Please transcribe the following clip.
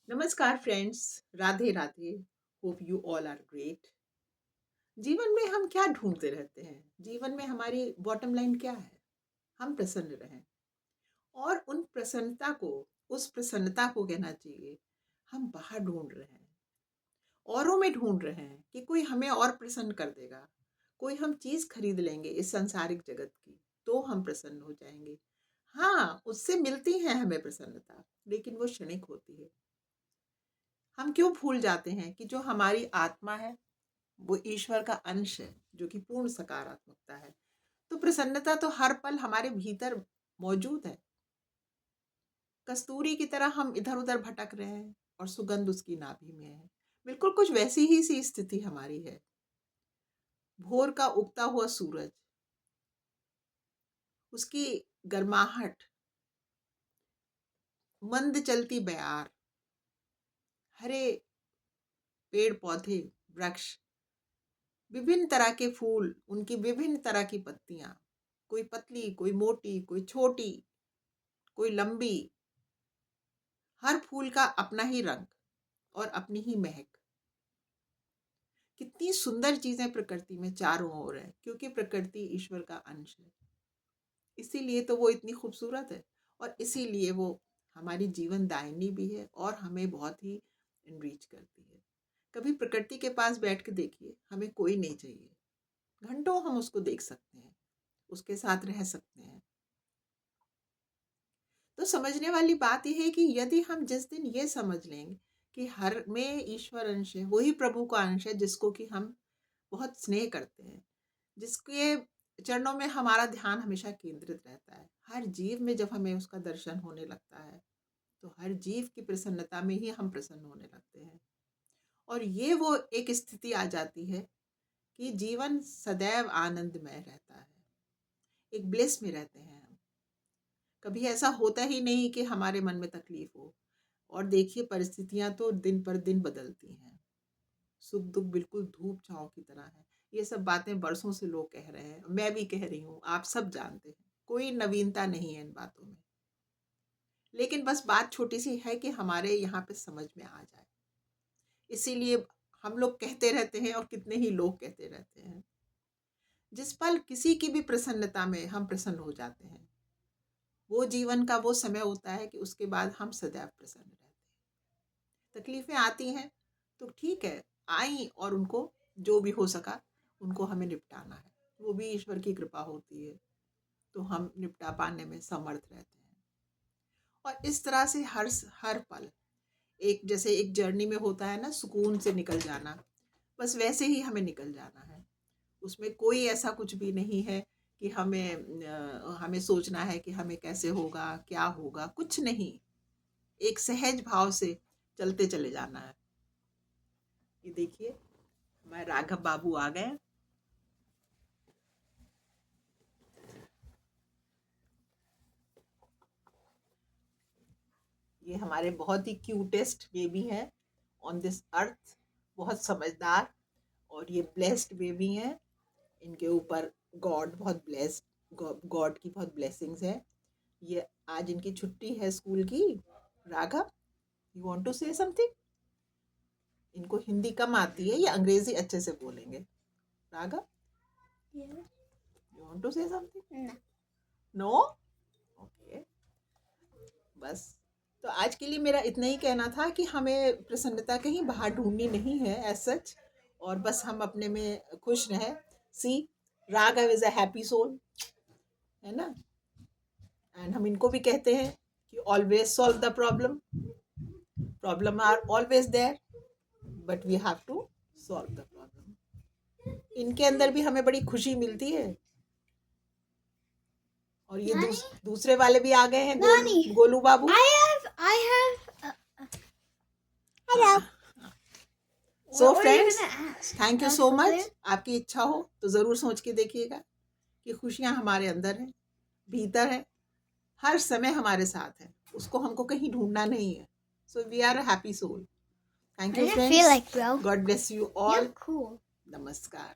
नमस्कार friends. Radhe Radhe. Hope you all are great. जीवन में हम क्या ढूंढते रहते हैं? जीवन में हमारी बॉटम लाइन क्या है? हम प्रसन्न रहें। और उस प्रसन्नता को कहना चाहिए, हम बाहर ढूंढ रहे हैं, औरों में ढूंढ रहे हैं कि कोई हमें और प्रसन्न कर देगा। कोई हम चीज खरीद लेंगे इस सांसारिक जगत की तो हम प्रसन्न हो जाएंगे। हाँ, उससे मिलती है हमें प्रसन्नता, लेकिन वो क्षणिक होती है। हम क्यों भूल जाते हैं कि जो हमारी आत्मा है वो ईश्वर का अंश है, जो कि पूर्ण सकारात्मकता है। तो प्रसन्नता तो हर पल हमारे भीतर मौजूद है। कस्तूरी की तरह हम इधर उधर भटक रहे हैं और सुगंध उसकी नाभि में है। बिल्कुल कुछ वैसी ही सी स्थिति हमारी है। भोर का उगता हुआ सूरज, उसकी गर्माहट, मंद चलती बयार, हरे पेड़ पौधे, वृक्ष, विभिन्न तरह के फूल, उनकी विभिन्न तरह की पत्तियां, कोई पतली, कोई मोटी, कोई छोटी, कोई लंबी। हर फूल का अपना ही रंग और अपनी ही महक। कितनी सुंदर चीजें प्रकृति में चारों ओर है, क्योंकि प्रकृति ईश्वर का अंश है। इसीलिए तो वो इतनी खूबसूरत है, और इसीलिए वो हमारी जीवन दायिनी भी है और हमें बहुत ही इनरीच करती है। कभी प्रकृति के पास बैठ के देखिए, हमें कोई नहीं चाहिए। घंटों हम उसको देख सकते हैं, उसके साथ रह सकते हैं। तो समझने वाली बात यह है कि यदि हम जिस दिन ये समझ लेंगे कि हर में ईश्वर अंश है, वही प्रभु का अंश है जिसको कि हम बहुत स्नेह करते हैं, जिसके चरणों में हमारा ध्यान हमेशा केंद्रित रहता है। हर जीव में जब हमें उसका दर्शन होने लगता है तो हर जीव की प्रसन्नता में ही हम प्रसन्न होने लगते हैं। और ये वो एक स्थिति आ जाती है कि जीवन सदैव आनंदमय रहता है, एक ब्लिस में रहते हैं हम। कभी ऐसा होता ही नहीं कि हमारे मन में तकलीफ हो। और देखिए, परिस्थितियां तो दिन पर दिन बदलती हैं। सुख दुख बिल्कुल धूप छांव की तरह है। ये सब बातें बरसों से लोग कह रहे हैं, मैं भी कह रही हूँ, आप सब जानते हैं। कोई नवीनता नहीं है इन बातों में। लेकिन बस बात छोटी सी है कि हमारे यहाँ पे समझ में आ जाए। इसीलिए हम लोग कहते रहते हैं और कितने ही लोग कहते रहते हैं। जिस पल किसी की भी प्रसन्नता में हम प्रसन्न हो जाते हैं, वो जीवन का वो समय होता है कि उसके बाद हम सदैव प्रसन्न रहते हैं। तकलीफें आती हैं तो ठीक है, आई, और उनको जो भी हो सका उनको हमें निपटाना है। वो भी ईश्वर की कृपा होती है, तो हम निपटा पाने में समर्थ रहते हैं। और इस तरह से हर पल एक, जैसे एक जर्नी में होता है ना, सुकून से निकल जाना, बस वैसे ही हमें निकल जाना है। उसमें कोई ऐसा कुछ भी नहीं है कि हमें सोचना है कि हमें कैसे होगा, क्या होगा, कुछ नहीं। एक सहज भाव से चलते चले जाना है। ये देखिए, हमारे राघव बाबू आ गए। ये हमारे बहुत ही क्यूटेस्ट बेबी हैं ऑन दिस अर्थ। बहुत समझदार और ये ब्लेस्ड बेबी हैं। इनके ऊपर गॉड बहुत ब्लेस्ड, गॉड की बहुत ब्लेसिंग्स है। ये आज इनकी छुट्टी है स्कूल की। Raghav, you want to say something? इनको हिंदी कम आती है, ये अंग्रेजी अच्छे से बोलेंगे। Raghav, you want to say something? No? Okay, बस। तो आज के लिए मेरा इतना ही कहना था कि हमें प्रसन्नता कहीं बाहर ढूंढनी नहीं है एज सच, और बस हम अपने में खुश रहें। See, Raghav is a happy soul, है ना? एंड हम इनको भी कहते हैं कि always solve the problem. Problem are always there, but we have to solve the problem. इनके अंदर भी हमें बड़ी खुशी मिलती है। और ये दूसरे वाले भी आ गए हैं, गोलू बाबू। I have. Hello. So What were you friends, gonna ask? Thank you Ask so something? Much. आपकी इच्छा हो तो ज़रूर सोच के देखिएगा कि खुशियाँ हमारे अंदर हैं, भीतर है, हर समय हमारे साथ है। उसको हमको कहीं ढूंढना नहीं है। So we are a happy soul. Thank What you does it feel friends. like, bro? God bless you You're all. cool. नमस्कार।